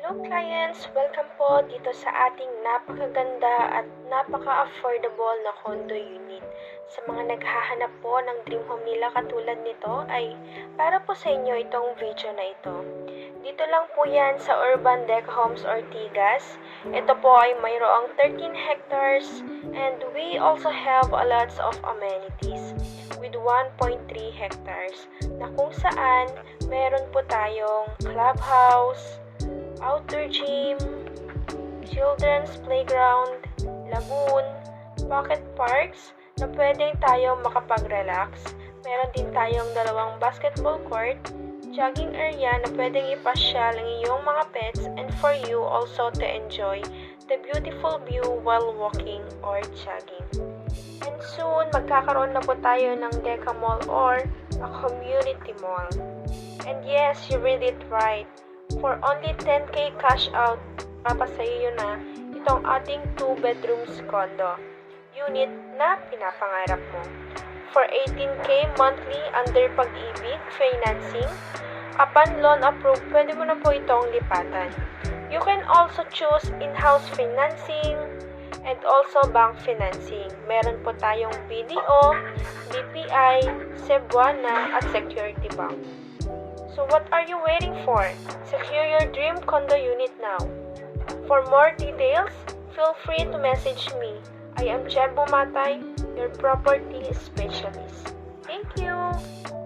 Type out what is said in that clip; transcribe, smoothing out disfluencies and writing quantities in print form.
Hello clients! Welcome po dito sa ating napakaganda at napaka-affordable na condo unit. Sa mga naghahanap po ng dream home nila katulad nito ay para po sa inyo itong video na ito. Dito lang po yan sa Urban Deck Homes Ortigas. Ito po ay mayroong 13 hectares and we also have a lots of amenities with 1.3 hectares na kung saan meron po tayong clubhouse, outdoor gym, children's playground, lagoon, pocket parks na pwedeng tayong makapag-relax. Meron din tayong dalawang basketball court, jogging area na pwedeng ipasyal ang iyong mga pets and for you also to enjoy the beautiful view while walking or jogging. And soon, magkakaroon na po tayo ng Deca Mall or a community mall. And yes, you read it right. For only 10k cash out, papasayo na itong ating 2 bedrooms condo unit na pinapangarap mo. For 18k monthly under Pag-ibig financing, upon loan approved, pwede mo na po itong lipatan. You can also choose in-house financing and also bank financing. Meron po tayong BDO, BPI, Cebuana at Security Bank. So what are you waiting for? Secure your dream condo unit now. For more details, feel free to message me. I am Jen Bumatay, your property specialist. Thank you!